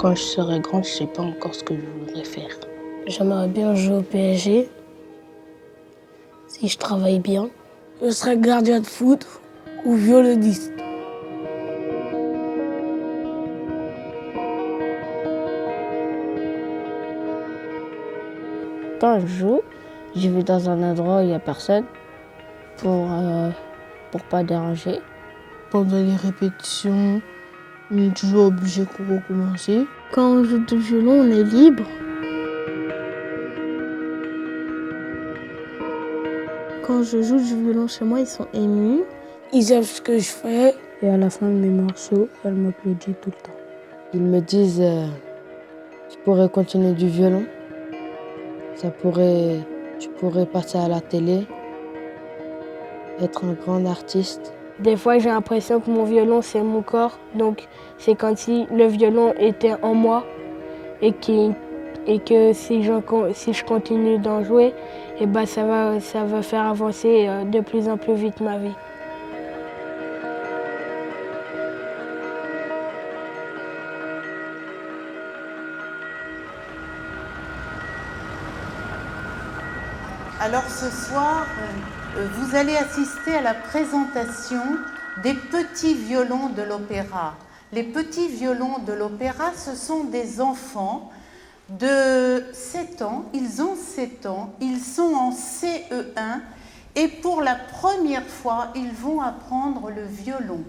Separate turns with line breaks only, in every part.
Quand je serai grande, je ne sais pas encore ce que je voudrais faire.
J'aimerais bien jouer au PSG. Si je travaille bien, je serai gardien de foot ou violoniste. Quand je joue, je vais dans un endroit où il n'y a personne pour pas déranger.
Pendant les répétitions, on est toujours obligé de recommencer.
Quand on joue du violon, on est libre. Quand je joue du violon chez moi, ils sont émus. Ils aiment ce que je fais.
Et à la fin de mes morceaux, elle m'applaudit tout le temps.
Ils me disent tu pourrais continuer du violon, tu pourrais passer à la télé, être un grand artiste.
Des fois, j'ai l'impression que mon violon, c'est mon corps. Donc, c'est comme si le violon était en moi et que si je continue d'en jouer, et ben ça va faire avancer de plus en plus vite ma vie.
Alors ce soir, vous allez assister à la présentation des petits violons de l'opéra. Les petits violons de l'opéra, ce sont des enfants de 7 ans. Ils ont 7 ans, ils sont en CE1 et pour la première fois, ils vont apprendre le violon.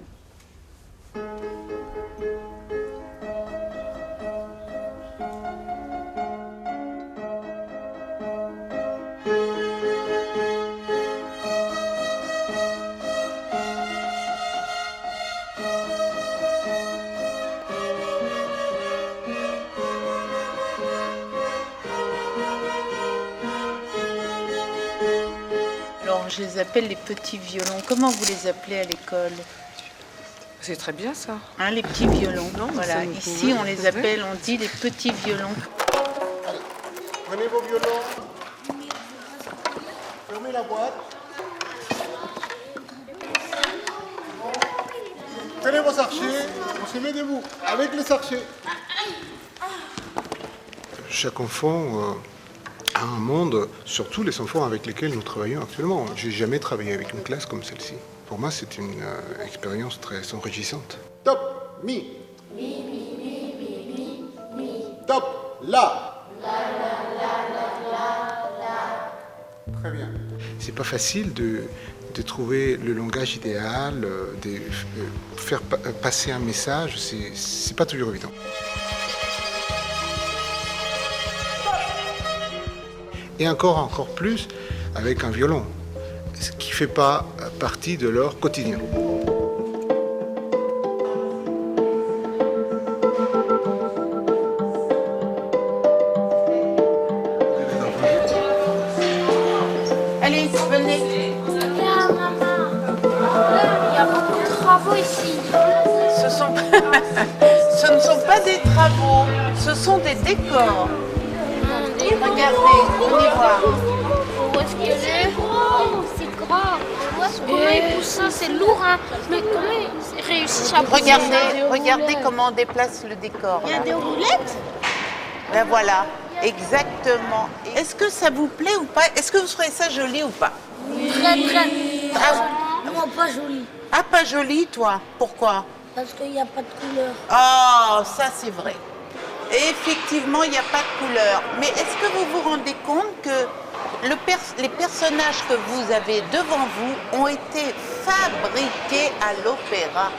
Alors, je les appelle les petits violons. Comment vous les appelez à l'école?
C'est très bien ça.
Hein, les petits violons.
Non,
voilà. Ici, on les appelle, on dit les petits violons.
Allez, prenez vos violons. Fermez la boîte. Prenez vos archers. On se met debout avec les archers. Chaque enfant a un monde, surtout les enfants avec lesquels nous travaillons actuellement. Je n'ai jamais travaillé avec une classe comme celle-ci. Pour moi, c'est une expérience très enrichissante. Top, mi. Mi, mi, mi, mi, mi, mi. Top, la. La, la, la, la, la, la. Très bien. C'est pas facile de trouver le langage idéal, de faire passer un message. C'est pas toujours évident. Et encore plus avec un violon, ce qui ne fait pas partie de leur quotidien.
Allez, venez.
Regarde, maman. Il y a beaucoup de travaux ici.
Ce ne sont pas des travaux, ce sont des décors. Regardez, on y voit.
Où est-ce qu'il est? C'est grand. Comment ils poussent ça? C'est lourd, hein. Mais comment ils réussissent à pousser ça?
Regardez comment on déplace le décor.
Il y a des roulettes?
Ben voilà, exactement. Est-ce que ça vous plaît ou pas? Est-ce que vous trouvez ça joli ou pas?
Très, très.
Ah,
Non, pas joli.
ah, pas joli, toi? Pourquoi?
Parce qu'il n'y a pas de couleur.
Oh, ça c'est vrai. Et effectivement, il n'y a pas de couleur. Mais est-ce que vous vous rendez compte que les personnages que vous avez devant vous ont été fabriqués à l'opéra?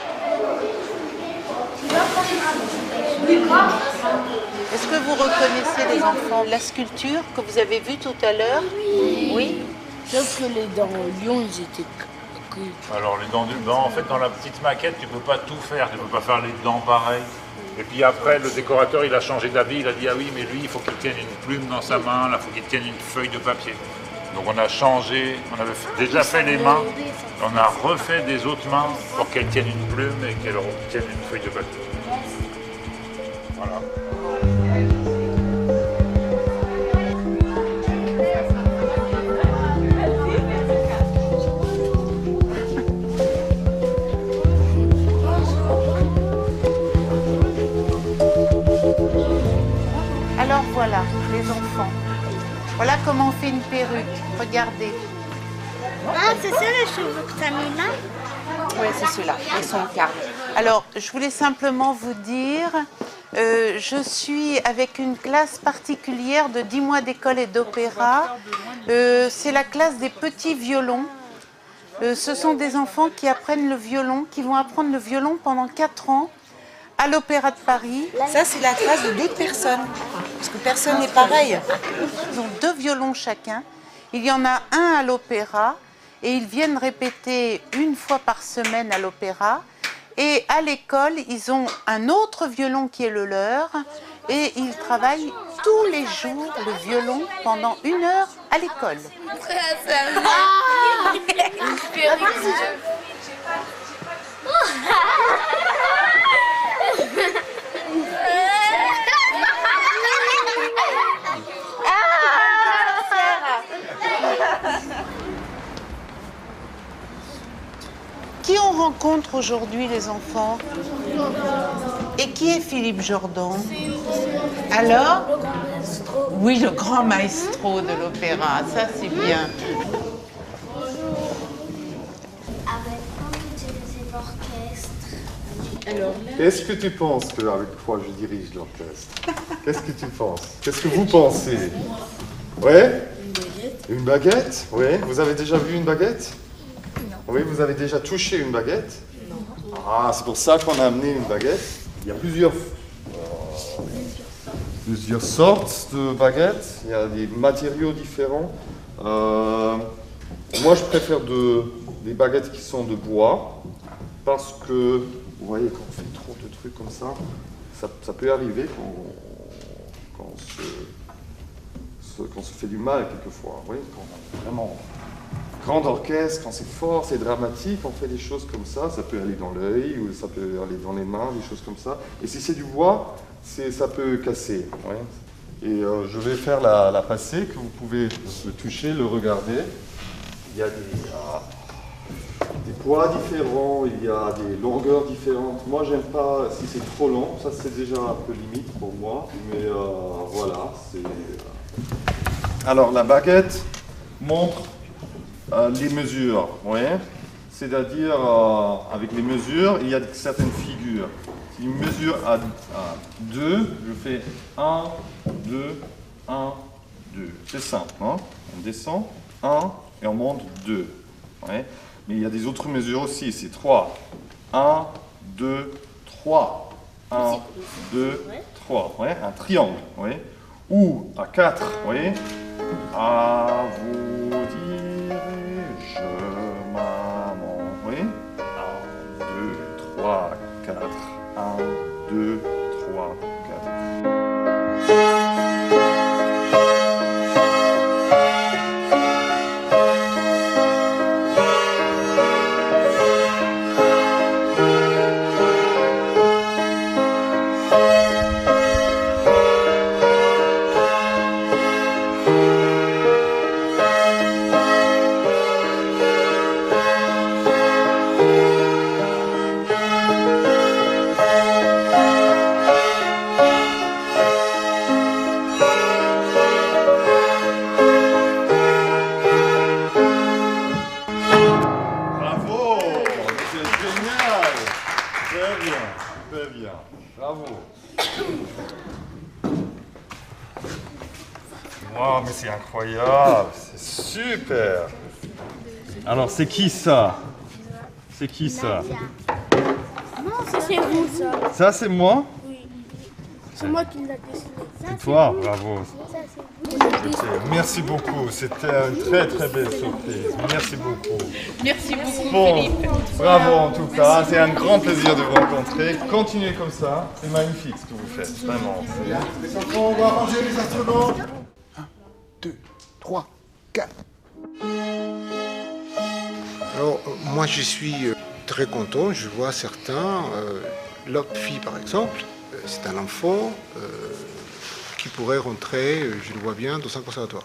Est-ce que vous reconnaissez les enfants? La sculpture que vous avez vue tout à l'heure? Oui.
Sauf que les dents lion, ils étaient...
Alors les dents du banc, en fait dans la petite maquette tu peux pas tout faire, tu peux pas faire les dents pareilles. Et puis après le décorateur il a changé d'avis, il a dit ah oui mais lui il faut qu'il tienne une plume dans sa main, là il faut qu'il tienne une feuille de papier. Donc on a changé, on avait déjà fait les mains, on a refait des autres mains pour qu'elles tiennent une plume et qu'elles tiennent une feuille de papier. Voilà.
Voilà comment on fait une perruque. Regardez.
Ah, c'est ça les cheveux que t'as mis là?
Oui, c'est ceux-là. Ils sont carrés.
Alors, je voulais simplement vous dire, je suis avec une classe particulière de 10 mois d'école et d'opéra. C'est la classe des petits violons. Ce sont des enfants qui apprennent le violon, qui vont apprendre le violon pendant 4 ans à l'Opéra de Paris.
Ça, c'est la classe de 2 personnes. Parce que personne n'est pareil.
Ils ont 2 violons chacun. Il y en a un à l'opéra et ils viennent répéter 1 fois par semaine à l'opéra. Et à l'école, ils ont un autre violon qui est le leur et ils travaillent tous les jours le violon pendant 1 heure à l'école. Qui on rencontre aujourd'hui, les enfants? Et qui est Philippe Jordan? Alors? Oui, le grand maestro de l'opéra, ça c'est bien.
Avec quoi vous dirigez l'orchestre?
Qu'est-ce que tu penses avec quoi je dirige l'orchestre? Qu'est-ce que tu penses? Qu'est-ce que vous pensez? Ouais? Une baguette. Une baguette? Oui. Vous avez déjà vu une baguette? Non. Oui, vous avez déjà touché une baguette? Non. Ah, c'est pour ça qu'on a amené une baguette. Il y a plusieurs sortes de baguettes. Il y a des matériaux différents. Moi, je préfère des baguettes qui sont de bois parce que, vous voyez, quand on fait trop de trucs comme ça, ça peut arriver qu'on se fait du mal quelquefois. Oui, quand on est vraiment grand orchestre, quand c'est fort, c'est dramatique, on fait des choses comme ça peut aller dans l'œil ou ça peut aller dans les mains, des choses comme ça. Et si c'est du bois, ça peut casser. Ouais. Et je vais faire la passée, que vous pouvez le toucher, le regarder. Il y a des poids différents, il y a des longueurs différentes. Moi, j'aime pas si c'est trop long, ça c'est déjà un peu limite pour moi. Mais voilà, Alors, la baguette montre les mesures, vous voyez? C'est-à-dire, avec les mesures, il y a certaines figures. Si une mesure à 2, je fais 1, 2, 1, 2. C'est simple, hein? On descend, 1, et on monte 2. Ouais. Mais il y a des autres mesures aussi, c'est 3. 1, 2, 3. 1, 2, 3. Ouais. Un triangle. Ouais. Ou à 4, vous voyez? À vous dire, je maman. Oui. 1, 2, 3, 4. 1, 2, 3, 4. Wow, mais c'est incroyable, c'est super. Alors, c'est qui ça? C'est qui ça?
Non, ça c'est vous, ça.
Ça, c'est moi?
Oui. C'est moi qui l'ai dessiné.
C'est toi, bravo.
Ça c'est vous.
Merci beaucoup, c'était une très très belle surprise. Merci beaucoup.
Merci beaucoup,
Bon,
Philippe.
bravo en tout cas, c'est un grand plaisir de vous rencontrer. Continuez comme ça, c'est magnifique ce que vous faites, vraiment. Les enfants, on va ranger les instruments.
1, 2, 3, 4. Alors, moi je suis très content, je vois certains, l'autre fille par exemple, c'est un enfant qui pourrait rentrer, je le vois bien, dans un conservatoire.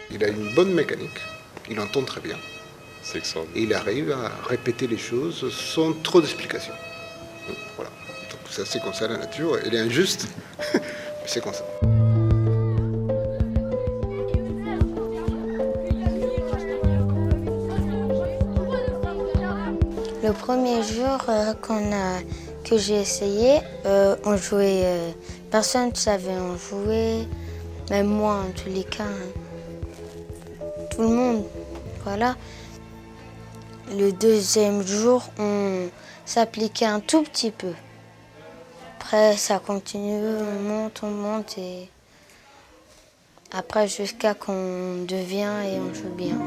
Il a une bonne mécanique, il entend très bien.
C'est extraordinaire.
Et il arrive à répéter les choses sans trop d'explications. Voilà. Donc Ça, c'est comme ça la nature. Elle est injuste, mais c'est comme ça.
Le premier jour que j'ai essayé, on jouait. Personne ne savait en jouer, même moi en tous les cas. Tout le monde, voilà. Le deuxième jour, on s'appliquait un tout petit peu. Après, ça continue, on monte et après jusqu'à qu'on devient et on joue bien.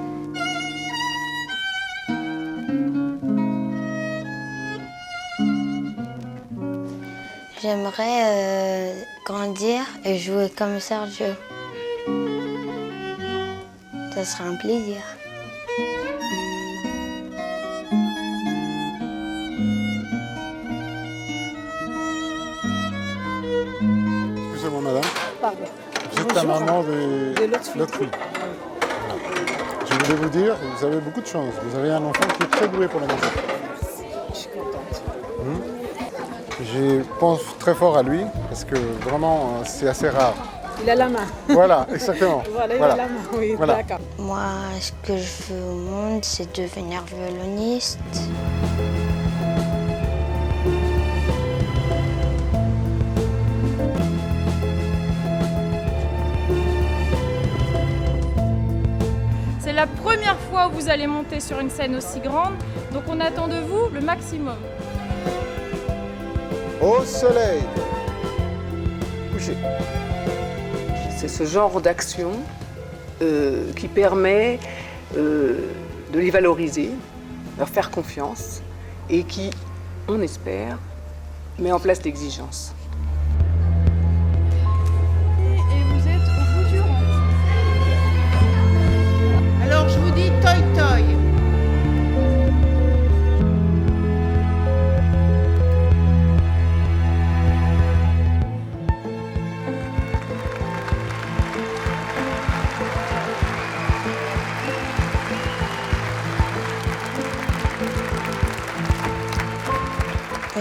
J'aimerais grandir et jouer comme Sergio. Ça serait un plaisir.
Excusez-moi madame.
Pardon.
Vous êtes la maman de l'autre fille. Je voulais vous dire, vous avez beaucoup de chance. Vous avez un enfant qui est très doué pour la musique.
Je suis contente.
Je pense très fort à lui parce que vraiment c'est assez rare.
Il a la main.
Voilà, exactement.
Voilà, il a la main, oui,
voilà.
D'accord.
Moi, ce que je veux au monde, c'est devenir violoniste.
C'est la première fois où vous allez monter sur une scène aussi grande, donc on attend de vous le maximum.
Au soleil. Couché.
C'est ce genre d'action qui permet de les valoriser, leur faire confiance et qui, on espère, met en place l'exigence.
Et vous êtes au bout du rang.
Alors je vous dis toi toi.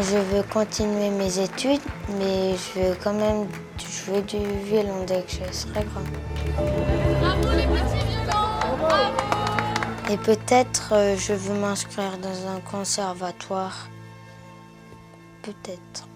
Je veux continuer mes études, mais je veux quand même jouer du violon dès que je serai grand.
Bravo les petits violons! Bravo!
Et peut-être je veux m'inscrire dans un conservatoire. Peut-être.